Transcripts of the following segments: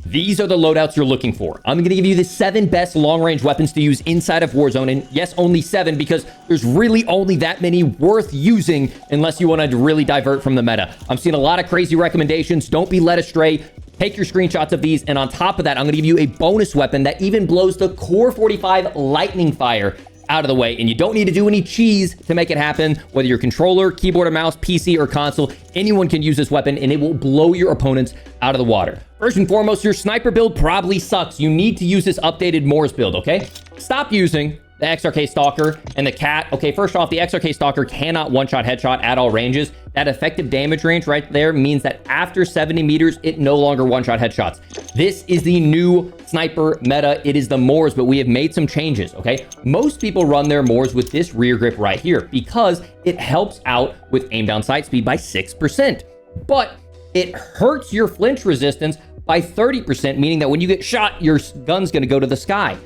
These are the loadouts you're looking for. I'm going to give you the 7 best long-range weapons to use inside of Warzone. And yes, only 7 because there's really only that many worth using unless you want to really divert from the meta. I'm seeing a lot of crazy recommendations. Don't be led astray. Take your screenshots of these. And on top of that, I'm going to give you a bonus weapon that even blows the Core 45 lightning fire out of the way. And you don't need to do any cheese to make it happen. Whether you're controller, keyboard or mouse, PC or console, anyone can use this weapon and it will blow your opponents out of the water. First and foremost, your sniper build probably sucks. You need to use this updated Moors build, okay? Stop using the XRK Stalker and the Cat. Okay, first off, the XRK Stalker cannot one-shot headshot at all ranges. That effective damage range right there means that after 70 meters, it no longer one-shot headshots. This is the new sniper meta. It is the Moors, but we have made some changes, okay? Most people run their Moors with this rear grip right here because it helps out with aim down sight speed by 6%. But it hurts your flinch resistance by 30%, meaning that when you get shot, your gun's gonna go to the sky.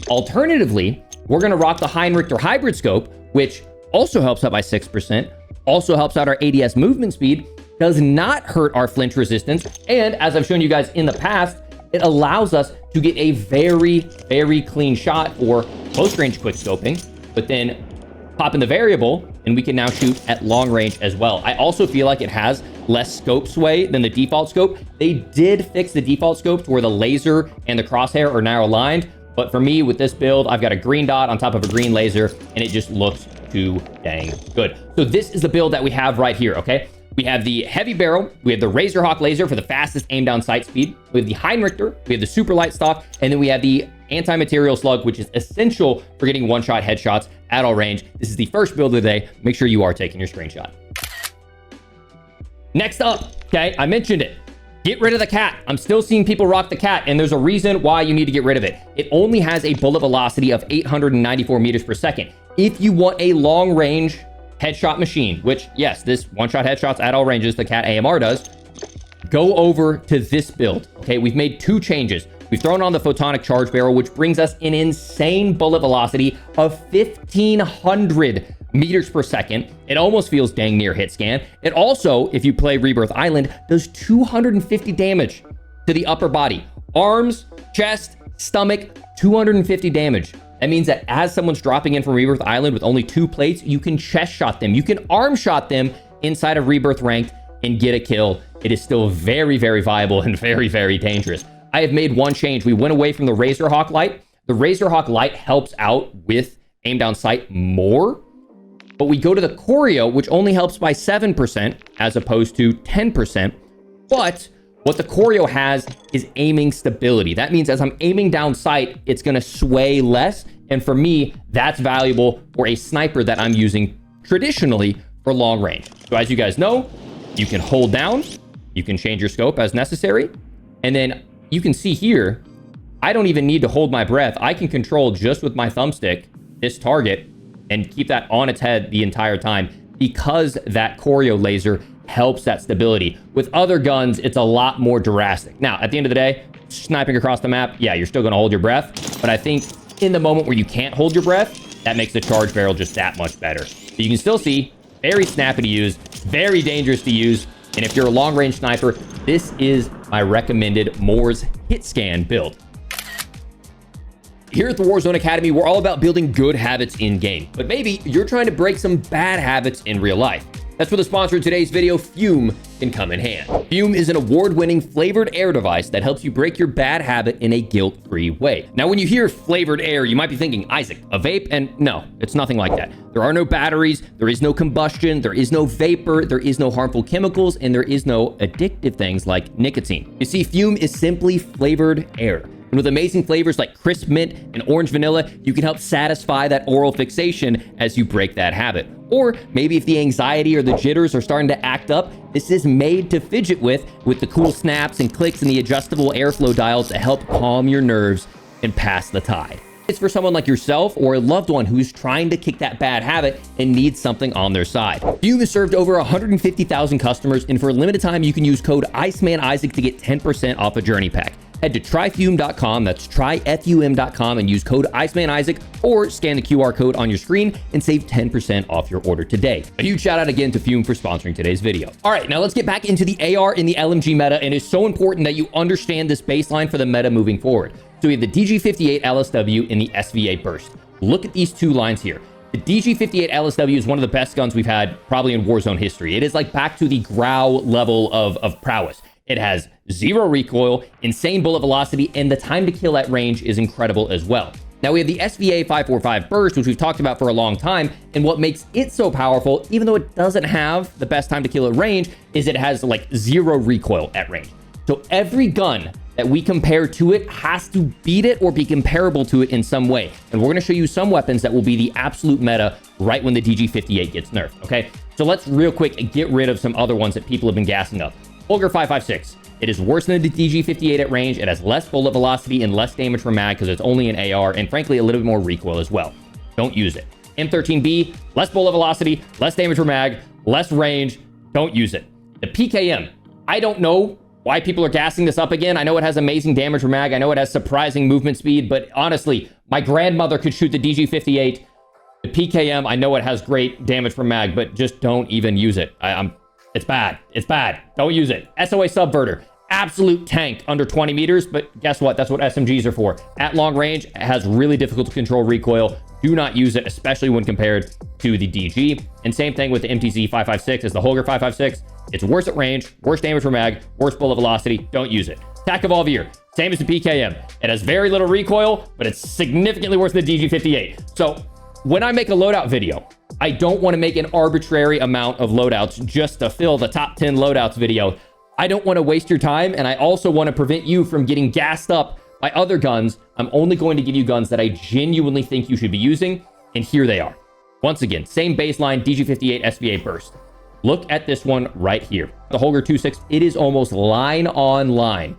Alternatively, we're gonna rock the Heinrichter hybrid scope, which also helps out by 6%, also helps out our ADS movement speed, does not hurt our flinch resistance, and as I've shown you guys in the past, it allows us to get a very, very clean shot for close-range quick scoping, but then pop in the variable, and we can now shoot at long range as well. I also feel like it has less scope sway than the default scope. They did fix the default scope to where the laser and the crosshair are narrow aligned, but for me, with this build, I've got a green dot on top of a green laser, and it just looks too dang good. So this is the build that we have right here, okay? We have the heavy barrel, we have the Razorhawk laser for the fastest aim down sight speed, we have the Heinrichter, we have the super light stock, and then we have the anti-material slug, which is essential for getting one-shot headshots at all range. This is the first build of the day. Make sure you are taking your screenshot. Next up, okay, I mentioned it. Get rid of the Cat. I'm still seeing people rock the Cat, and there's a reason why you need to get rid of it. It only has a bullet velocity of 894 meters per second. If you want a long-range headshot machine, which, yes, this one-shot headshots at all ranges, the Cat AMR does, go over to this build, okay? We've made 2 changes. We've thrown on the photonic charge barrel, which brings us an insane bullet velocity of 1,500 meters per second. It almost feels dang near hit scan. It also, if you play Rebirth Island, does 250 damage to the upper body. Arms, chest, stomach, 250 damage. That means that as someone's dropping in from Rebirth Island with only 2 plates, you can chest shot them. You can arm shot them inside of Rebirth Ranked and get a kill. It is still very, very viable and very, very dangerous. I have made one change. We went away from the Razorhawk light. The Razorhawk light helps out with aim down sight more, but we go to the Choreo, which only helps by 7% as opposed to 10%. But what the Choreo has is aiming stability. That means as I'm aiming down sight, it's gonna sway less. And for me, that's valuable for a sniper that I'm using traditionally for long range. So as you guys know, you can hold down, you can change your scope as necessary. And then you can see here, I don't even need to hold my breath. I can control just with my thumbstick this target and keep that on its head the entire time because that Choreo laser helps that stability. With other guns, it's a lot more drastic. Now, at the end of the day, sniping across the map, yeah, you're still gonna hold your breath, but I think in the moment where you can't hold your breath, that makes the charge barrel just that much better. So you can still see, very snappy to use, very dangerous to use, and if you're a long-range sniper, this is my recommended Moors hit scan build. Here at the Warzone Academy, we're all about building good habits in-game, but maybe you're trying to break some bad habits in real life. That's where the sponsor of today's video, Fum, can come in hand. Fum is an award-winning flavored air device that helps you break your bad habit in a guilt-free way. Now, when you hear flavored air, you might be thinking, Isaac, a vape? And no, it's nothing like that. There are no batteries, there is no combustion, there is no vapor, there is no harmful chemicals, and there is no addictive things like nicotine. You see, Fum is simply flavored air. And with amazing flavors like crisp mint and orange vanilla, you can help satisfy that oral fixation as you break that habit. Or maybe if the anxiety or the jitters are starting to act up, this is made to fidget with the cool snaps and clicks and the adjustable airflow dials to help calm your nerves and pass the tide. It's for someone like yourself or a loved one who's trying to kick that bad habit and needs something on their side. Fum has served over 150,000 customers, and for a limited time, you can use code IceManIsaac to get 10% off a journey pack. head to tryfum.com, that's tryfum.com, and use code IceManIsaac or scan the QR code on your screen and save 10% off your order today. A huge shout out again to Fum for sponsoring today's video. All right, now let's get back into the AR and the LMG meta, and it's so important that you understand this baseline for the meta moving forward. So we have the DG58 LSW and the SVA burst. Look at these two lines here. The DG58 LSW is one of the best guns we've had probably in Warzone history. It is like back to the Grau level of prowess. It has zero recoil, insane bullet velocity, and the time to kill at range is incredible as well. Now we have the SVA 545 burst, which we've talked about for a long time, and what makes it so powerful, even though it doesn't have the best time to kill at range, is it has like zero recoil at range. So every gun that we compare to it has to beat it or be comparable to it in some way. And we're gonna show you some weapons that will be the absolute meta right when the DG58 gets nerfed, okay? So let's real quick get rid of some other ones that people have been gassing up. Hoger 556. It is worse than the DG58 at range. It has less bullet velocity and less damage from mag because it's only an AR, and frankly, a little bit more recoil as well. Don't use it. M13B, less bullet velocity, less damage from mag, less range. Don't use it. The PKM, I don't know why people are gassing this up again. I know it has amazing damage from mag. I know it has surprising movement speed, but honestly, my grandmother could shoot the DG58. The PKM, I know it has great damage from mag, but just don't even use it. It's bad. It's bad. Don't use it. SOA Subverter, absolute tank under 20 meters, but guess what? That's what SMGs are for. At long range, it has really difficult to control recoil. Do not use it, especially when compared to the DG. And same thing with the MTZ 556 as the Hoger 556. It's worse at range, worse damage from mag, worse bullet velocity. Don't use it. Attack Evolve Ear, same as the PKM. It has very little recoil, but it's significantly worse than the DG58. So when I make a loadout video, I don't want to make an arbitrary amount of loadouts just to fill the top 10 loadouts video. I don't want to waste your time, and I also want to prevent you from getting gassed up by other guns. I'm only going to give you guns that I genuinely think you should be using, and here they are. Once again, same baseline, DG58 SVA burst. Look at this one right here. The Hoger 2.6, it is almost line on line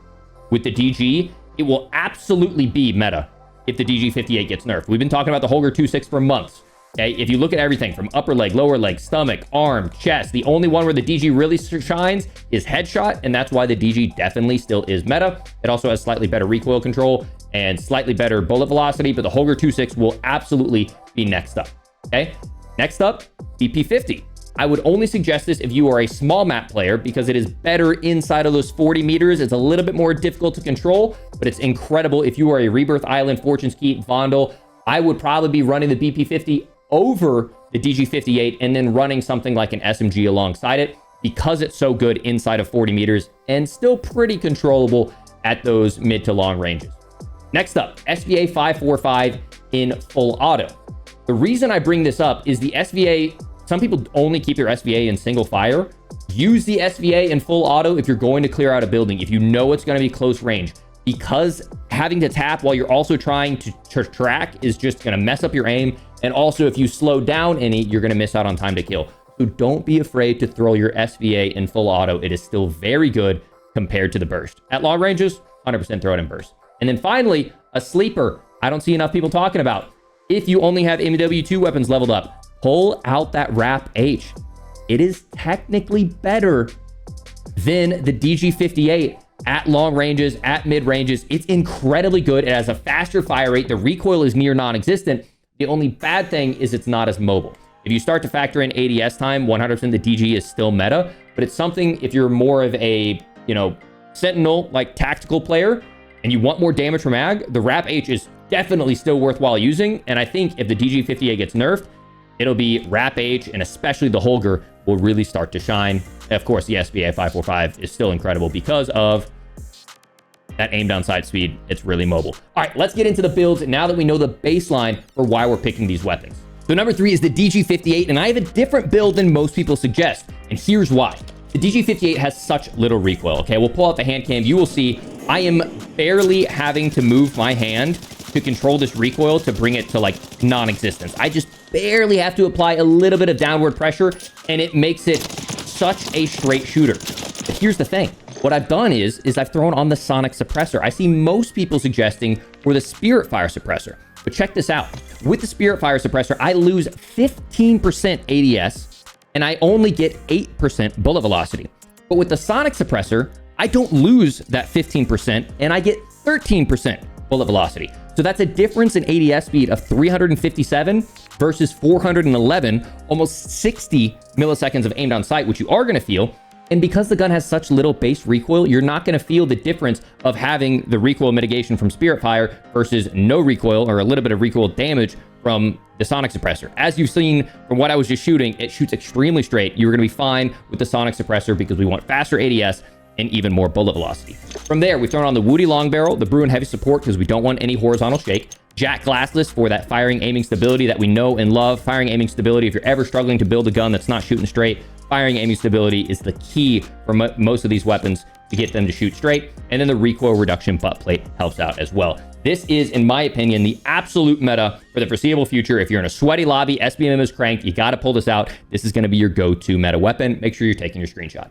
with the DG. It will absolutely be meta if the DG58 gets nerfed. We've been talking about the Hoger 2.6 for months. Okay, if you look at everything from upper leg, lower leg, stomach, arm, chest, the only one where the DG really shines is headshot, and that's why the DG definitely still is meta. It also has slightly better recoil control and slightly better bullet velocity, but the Hoger 2.6 will absolutely be next up. Okay, next up, BP50. I would only suggest this if you are a small map player because it is better inside of those 40 meters. It's a little bit more difficult to control, but it's incredible if you are a Rebirth Island, Fortune's Keep, Vondel. I would probably be running the BP50 over the DG58 and then running something like an SMG alongside it because it's so good inside of 40 meters and still pretty controllable at those mid to long ranges. Next up, SVA 545 in full auto. The reason I bring this up is the SVA, some people only keep their SVA in single fire. Use the SVA in full auto if you're going to clear out a building, if you know it's going to be close range, because having to tap while you're also trying to track is just going to mess up your aim. And also, if you slow down any, you're going to miss out on time to kill. So don't be afraid to throw your SVA in full auto. It is still very good compared to the burst. At long ranges, 100% throw it in burst. And then finally, a sleeper I don't see enough people talking about. If you only have MW2 weapons leveled up, pull out that Wrap H. It is technically better than the DG58 at long ranges, at mid ranges. It's incredibly good. It has a faster fire rate. The recoil is near non-existent. The only bad thing is it's not as mobile. If you start to factor in ADS time, 100% the DG is still meta, but it's something if you're more of a, Sentinel, like tactical player, and you want more damage from mag, the Wrap H is definitely still worthwhile using. And I think if the DG58 gets nerfed, it'll be Wrap H, and especially the Hoger will really start to shine. And of course, the SVA 545 is still incredible because of that aim down sight speed. It's really mobile. All right, let's get into the builds now that we know the baseline for why we're picking these weapons. So number 3 is the DG58, and I have a different build than most people suggest, and here's why. The DG58 has such little recoil. Okay, we'll pull out the hand cam. You will see I am barely having to move my hand to control this recoil to bring it to like non-existence. I just barely have to apply a little bit of downward pressure, and it makes it such a straight shooter. But here's the thing. What I've done is I've thrown on the sonic suppressor. I see most people suggesting for the Spirit Fire suppressor. But check this out. With the Spirit Fire suppressor, I lose 15% ADS, and I only get 8% bullet velocity. But with the sonic suppressor, I don't lose that 15% and I get 13% bullet velocity. So that's a difference in ADS speed of 357 versus 411, almost 60 milliseconds of aim down sight, which you are going to feel. And because the gun has such little base recoil, you're not going to feel the difference of having the recoil mitigation from Spirit Fire versus no recoil or a little bit of recoil damage from the Sonic Suppressor. As you've seen from what I was just shooting, it shoots extremely straight. You're going to be fine with the Sonic Suppressor because we want faster ADS and even more bullet velocity. From there, we've thrown on the Woody Long Barrel, the Bruin Heavy Support because we don't want any horizontal shake, Jack Glassless for that firing aiming stability that we know and love. Firing aiming stability, if you're ever struggling to build a gun that's not shooting straight, firing aiming stability is the key for most of these weapons to get them to shoot straight. And then the recoil reduction butt plate helps out as well. This is, in my opinion, the absolute meta for the foreseeable future. If you're in a sweaty lobby, SBMM is cranked, you got to pull this out. This is going to be your go-to meta weapon. Make sure you're taking your screenshot.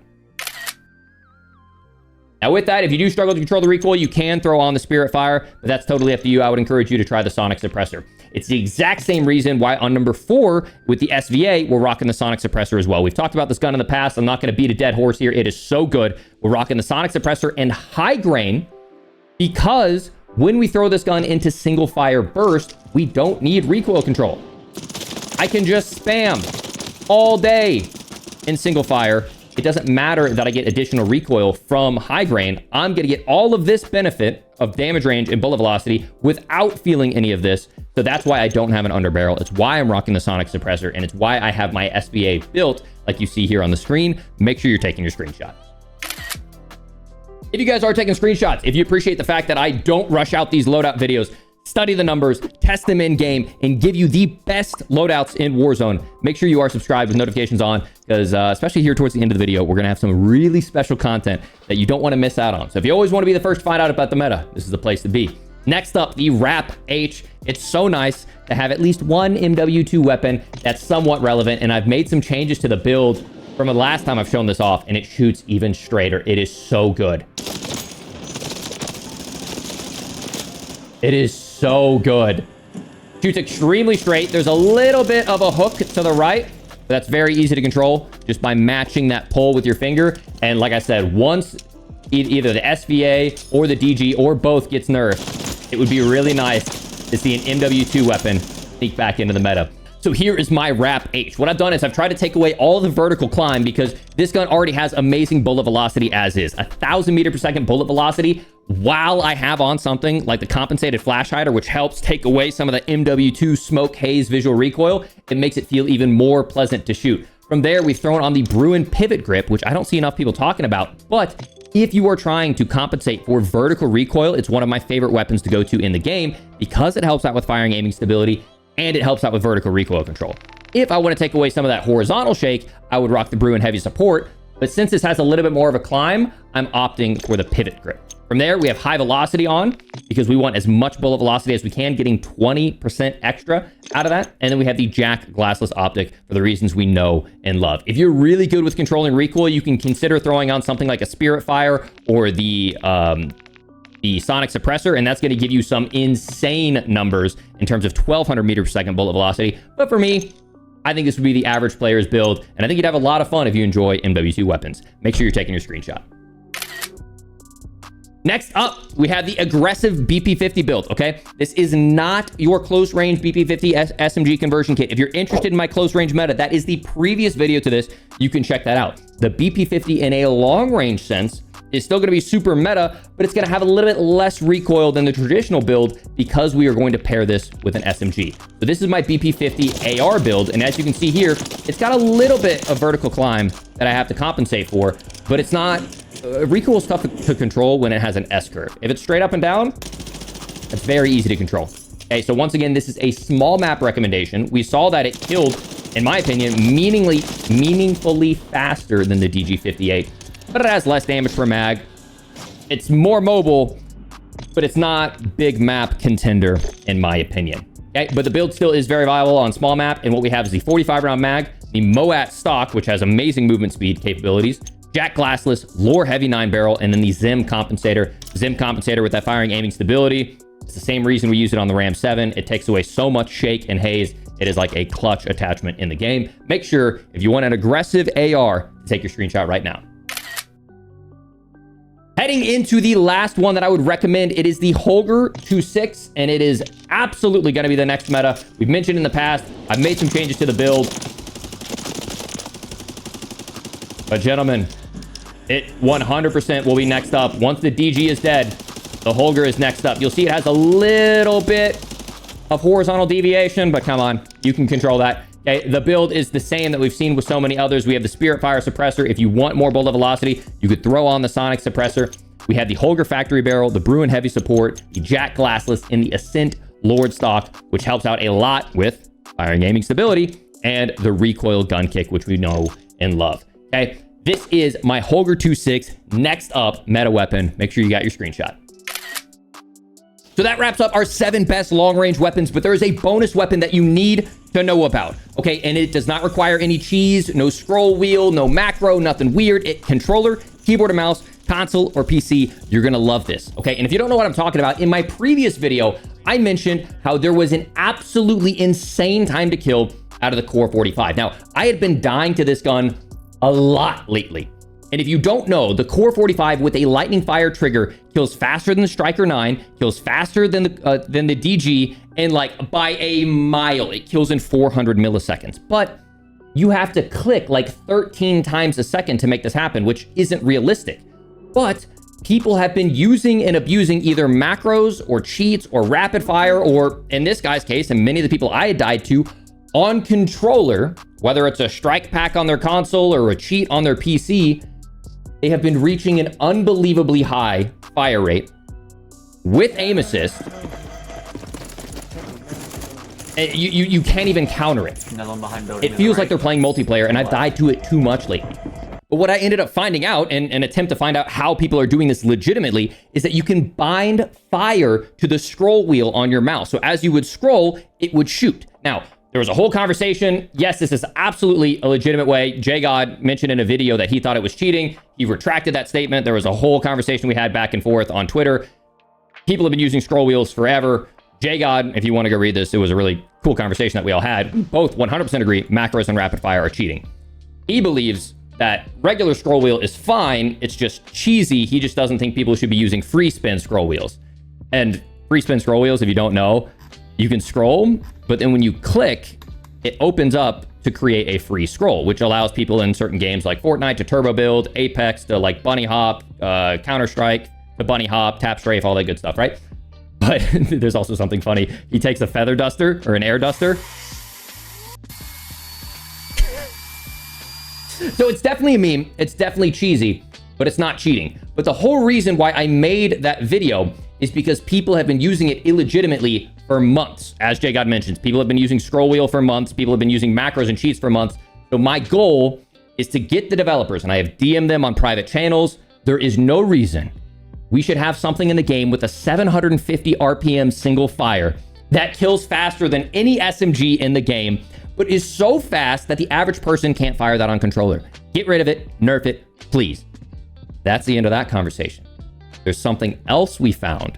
Now with that, if you do struggle to control the recoil, you can throw on the Spirit Fire, but that's totally up to you. I would encourage you to try the Sonic Suppressor. It's the exact same reason why on number 4 with the SVA, we're rocking the Sonic Suppressor as well. We've talked about this gun in the past. I'm not going to beat a dead horse here. It is so good. We're rocking the Sonic Suppressor and high grain because when we throw this gun into single fire burst, we don't need recoil control. I can just spam all day in single fire. It doesn't matter that I get additional recoil from high grain. I'm going to get all of this benefit of damage range and bullet velocity without feeling any of this. So that's why I don't have an underbarrel. It's why I'm rocking the Sonic Suppressor, and it's why I have my SVA built like you see here on the screen. Make sure you're taking your screenshot. If you guys are taking screenshots, if you appreciate the fact that I don't rush out these loadout videos, study the numbers, test them in game, and give you the best loadouts in Warzone, make sure you are subscribed with notifications on, because especially here towards the end of the video, we're going to have some really special content that you don't want to miss out on. So if you always want to be the first to find out about the meta, this is the place to be. Next up, the Wrap H. It's so nice to have at least one MW2 weapon that's somewhat relevant, and I've made some changes to the build from the last time I've shown this off, and it shoots even straighter. It is so good. It is so good. Shoots extremely straight. There's a little bit of a hook to the right, but that's very easy to control just by matching that pull with your finger. And like I said, once either the SVA or the DG or both gets nerfed, it would be really nice to see an MW2 weapon sneak back into the meta. So here is my Wrap H. What I've done is I've tried to take away all the vertical climb because this gun already has amazing bullet velocity as is. 1,000 meter per second bullet velocity while I have on something like the compensated flash hider, which helps take away some of the MW2 smoke haze visual recoil. It makes it feel even more pleasant to shoot. From there, we've thrown on the Bruin pivot grip, which I don't see enough people talking about. But if you are trying to compensate for vertical recoil, it's one of my favorite weapons to go to in the game because it helps out with firing aiming stability and it helps out with vertical recoil control. If I want to take away some of that horizontal shake, I would rock the Bruin Heavy Support. But since this has a little bit more of a climb, I'm opting for the pivot grip. From there, we have high velocity on because we want as much bullet velocity as we can, getting 20% extra out of that. And then we have the Jack Glassless optic for the reasons we know and love. If you're really good with controlling recoil, you can consider throwing on something like a Spirit Fire or the Sonic Suppressor, and that's going to give you some insane numbers in terms of 1,200 meters per second bullet velocity. But for me, I think this would be the average player's build, and I think you'd have a lot of fun if you enjoy MW2 weapons. Make sure you're taking your screenshot. Next up, we have the aggressive BP50 build, okay? This is not your close range BP50 SMG conversion kit. If you're interested in my close range meta, that is the previous video to this. You can check that out. The BP50 in a long range sense is still going to be super meta, but it's going to have a little bit less recoil than the traditional build because we are going to pair this with an SMG. So this is my BP50 AR build, and as you can see here, it's got a little bit of vertical climb that I have to compensate for, but it's not... recoil is tough to control when it has an S-curve. If it's straight up and down, it's very easy to control. Okay, so once again, this is a small map recommendation. We saw that it killed, in my opinion, meaningfully faster than the DG58, but it has less damage per mag. It's more mobile, but it's not big map contender, in my opinion. Okay, but the build still is very viable on small map, and what we have is the 45 round mag, the Moat stock, which has amazing movement speed capabilities, Jack Glassless, Lore Heavy 9-barrel, and then the Zim compensator. Zim compensator with that firing aiming stability. It's the same reason we use it on the Ram 7. It takes away so much shake and haze. It is like a clutch attachment in the game. Make sure, if you want an aggressive AR, to take your screenshot right now. Heading into the last one that I would recommend, it is the Hoger 2.6, and it is absolutely going to be the next meta. We've mentioned in the past, I've made some changes to the build. But gentlemen, it 100% will be next up. Once the DG is dead, the Hoger is next up. You'll see it has a little bit of horizontal deviation, but come on, you can control that. Okay, the build is the same that we've seen with so many others. We have the Spirit Fire Suppressor. If you want more bullet velocity, you could throw on the Sonic Suppressor. We have the Hoger Factory Barrel, the Bruin Heavy Support, the Jack Glassless, and the Ascent Lord Stock, which helps out a lot with firing aiming stability, and the Recoil Gun Kick, which we know and love. Okay, this is my Hoger 2.6 next up meta weapon. Make sure you got your screenshot. So that wraps up our 7 best long-range weapons, but there is a bonus weapon that you need to know about, okay? And it does not require any cheese, no scroll wheel, no macro, nothing weird. Controller, keyboard and mouse, console, or PC. You're gonna love this, okay? And if you don't know what I'm talking about, in my previous video, I mentioned how there was an absolutely insane time to kill out of the Core 45. Now, I had been dying to this gun a lot lately. And if you don't know, the Core 45 with a lightning fire trigger kills faster than the Striker 9, kills faster than the DG, and like by a mile, it kills in 400 milliseconds. But you have to click like 13 times a second to make this happen, which isn't realistic. But people have been using and abusing either macros or cheats or rapid fire, or in this guy's case, and many of the people I had died to, on controller, whether it's a strike pack on their console or a cheat on their PC, they have been reaching an unbelievably high fire rate with aim assist. And you can't even counter it. It feels like they're playing multiplayer, and I've died to it too much lately. But what I ended up finding out, and an attempt to find out how people are doing this legitimately, is that you can bind fire to the scroll wheel on your mouse. So as you would scroll, it would shoot. Now, there was a whole conversation. Yes, this is absolutely a legitimate way. JGod mentioned in a video that he thought it was cheating. He retracted that statement. There was a whole conversation we had back and forth on Twitter. People have been using scroll wheels forever. JGod, if you want to go read this, it was a really cool conversation that we all had. We both 100% agree macros and rapid fire are cheating. He believes that regular scroll wheel is fine. It's just cheesy. He just doesn't think people should be using free spin scroll wheels. And free spin scroll wheels, if you don't know, you can scroll, but then when you click, it opens up to create a free scroll, which allows people in certain games like Fortnite to turbo build, Apex to like bunny hop, Counter-Strike to bunny hop, tap strafe, all that good stuff, right? But there's also something funny. He takes a feather duster or an air duster. So it's definitely a meme. It's definitely cheesy, but it's not cheating. But the whole reason why I made that video is because people have been using it illegitimately for months. As JGod mentions, people have been using scroll wheel for months. People have been using macros and cheats for months. So my goal is to get the developers, and I have DM'd them on private channels. There is no reason we should have something in the game with a 750 RPM single fire that kills faster than any SMG in the game, but is so fast that the average person can't fire that on controller. Get rid of it, nerf it, please. That's the end of that conversation. There's something else we found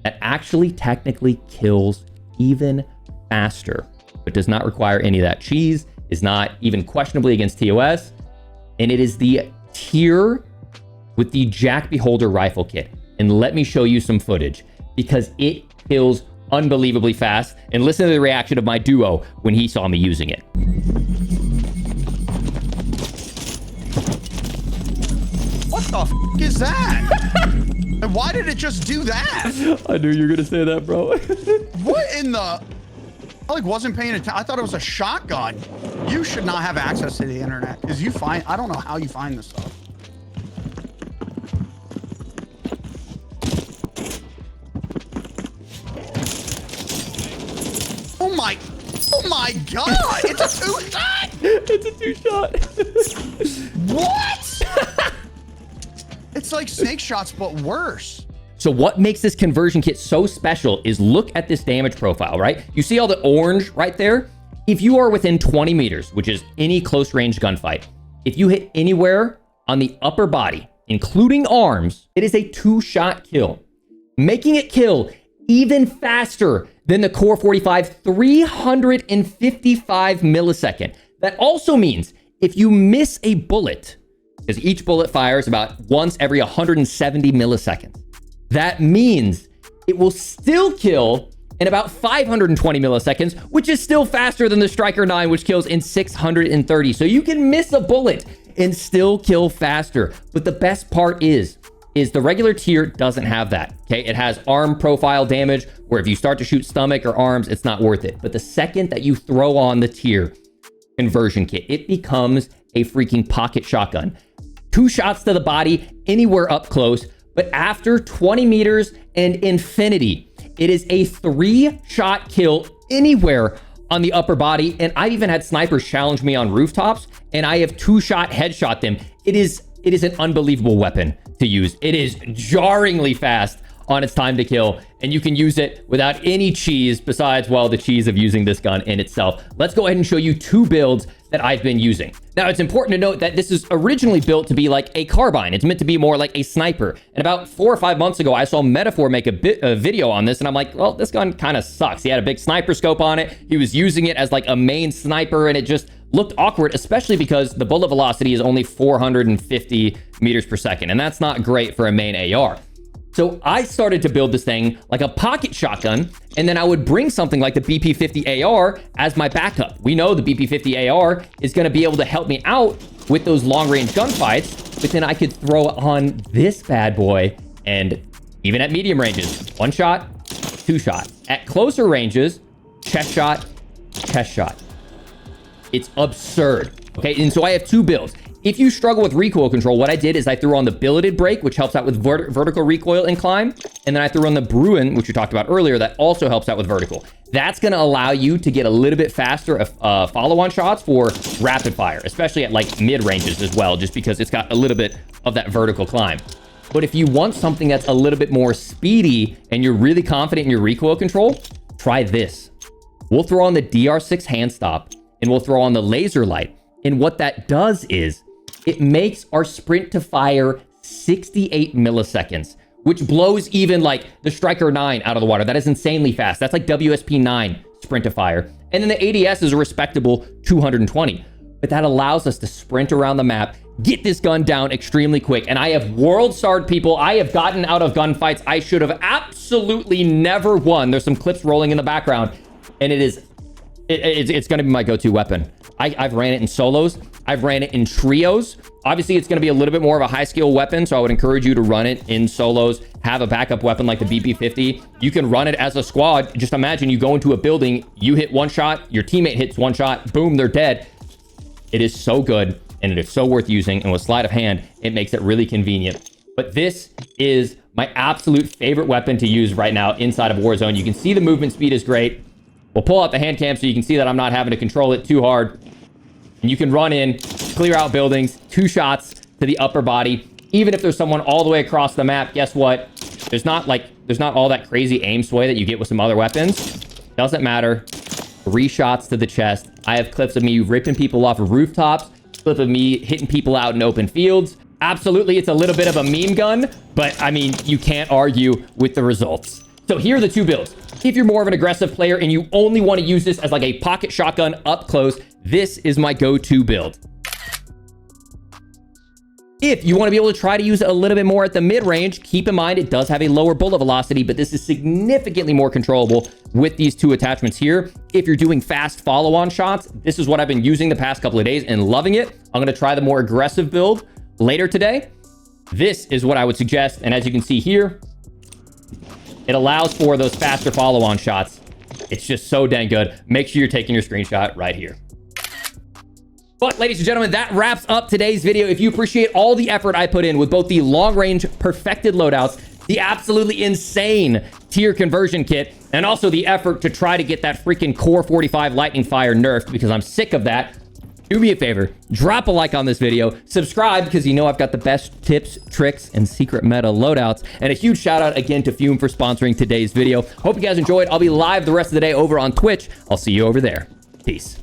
that actually technically kills even faster, but does not require any of that cheese, is not even questionably against TOS, and it is the tier with the Jack Beholder rifle kit. And let me show you some footage, because it kills unbelievably fast. And listen to the reaction of my duo when he saw me using it. What the f is that? And why did it just do that? I knew you were gonna say that, bro. What in the? I like wasn't paying attention. I thought it was a shotgun. You should not have access to the internet because you find. I don't know how you find this stuff. Oh my God! It's a two-shot. It's a two-shot. What? It's like snake shots, but worse. So what makes this conversion kit so special is look at this damage profile, right? You see all the orange right there? If you are within 20 meters, which is any close range gunfight, if you hit anywhere on the upper body, including arms, it is a two-shot kill, making it kill even faster than the Core 45, 355 millisecond. That also means if you miss a bullet, because each bullet fires about once every 170 milliseconds. That means it will still kill in about 520 milliseconds, which is still faster than the Striker 9, which kills in 630. So you can miss a bullet and still kill faster. But the best part is the regular tier doesn't have that, okay? It has arm profile damage, where if you start to shoot stomach or arms, it's not worth it. But the second that you throw on the tier conversion kit, it becomes a freaking pocket shotgun. 2 shots to the body, anywhere up close, but after 20 meters and infinity, it is a 3-shot kill anywhere on the upper body. And I've even had snipers challenge me on rooftops, and I have 2-shot headshot them. It is an unbelievable weapon to use. It is jarringly fast on its time to kill, and you can use it without any cheese besides, well, the cheese of using this gun in itself. Let's go ahead and show you 2 builds that I've been using. Now, it's important to note that this is originally built to be like a carbine. It's meant to be more like a sniper. And about 4 or 5 months ago, I saw Metaphor make a video on this, and I'm like, well, this gun kind of sucks. He had a big sniper scope on it. He was using it as like a main sniper, and it just looked awkward, especially because the bullet velocity is only 450 meters per second, and that's not great for a main AR. So I started to build this thing like a pocket shotgun, and then I would bring something like the BP50 AR as my backup. We know the BP50 AR is going to be able to help me out with those long-range gunfights, but then I could throw on this bad boy, and even at medium ranges, 1 shot, 2 shot. At closer ranges, chest shot, chest shot. It's absurd. Okay, and so I have 2 builds. If you struggle with recoil control, what I did is I threw on the billeted brake, which helps out with vertical recoil and climb. And then I threw on the Bruin, which we talked about earlier, that also helps out with vertical. That's going to allow you to get a little bit faster follow-on shots for rapid fire, especially at like mid ranges as well, just because it's got a little bit of that vertical climb. But if you want something that's a little bit more speedy and you're really confident in your recoil control, try this. We'll throw on the DR6 hand stop, and we'll throw on the laser light. And what that does is it makes our sprint to fire 68 milliseconds, which blows even like the Striker 9 out of the water. That is insanely fast. That's like WSP 9 sprint to fire. And then the ADS is a respectable 220. But that allows us to sprint around the map, get this gun down extremely quick. And I have world-starred people. I have gotten out of gunfights I should have absolutely never won. There's some clips rolling in the background, and it's going to be my go-to weapon. I've ran it in solos. I've ran it in trios. Obviously, it's going to be a little bit more of a high-skill weapon, so I would encourage you to run it in solos. Have a backup weapon like the BP50. You can run it as a squad. Just imagine you go into a building, you hit 1 shot, your teammate hits 1 shot, boom, they're dead. It is so good, and it is so worth using, and with sleight of hand, it makes it really convenient. But this is my absolute favorite weapon to use right now inside of Warzone. You can see the movement speed is great. We'll pull out the hand cam so you can see that I'm not having to control it too hard. And you can run in, clear out buildings, 2 shots to the upper body. Even if there's someone all the way across the map, guess what? There's not all that crazy aim sway that you get with some other weapons. Doesn't matter. 3 shots to the chest. I have clips of me ripping people off of rooftops, clip of me hitting people out in open fields. Absolutely, it's a little bit of a meme gun, but I mean, you can't argue with the results. So here are the 2 builds. If you're more of an aggressive player and you only want to use this as like a pocket shotgun up close, this is my go-to build. If you want to be able to try to use it a little bit more at the mid-range, keep in mind it does have a lower bullet velocity, but this is significantly more controllable with these 2 attachments here. If you're doing fast follow-on shots, this is what I've been using the past couple of days and loving it. I'm going to try the more aggressive build later today. This is what I would suggest, and as you can see here, it allows for those faster follow-on shots. It's just so dang good. Make sure you're taking your screenshot right here. But ladies and gentlemen, that wraps up today's video. If you appreciate all the effort I put in with both the long-range perfected loadouts, the absolutely insane tier conversion kit, and also the effort to try to get that freaking Core 45 lightning fire nerfed, because I'm sick of that, do me a favor, drop a like on this video, subscribe, because you know I've got the best tips, tricks, and secret meta loadouts. And a huge shout out again to Fum for sponsoring today's video. Hope you guys enjoyed. I'll be live the rest of the day over on Twitch. I'll see you over there. Peace.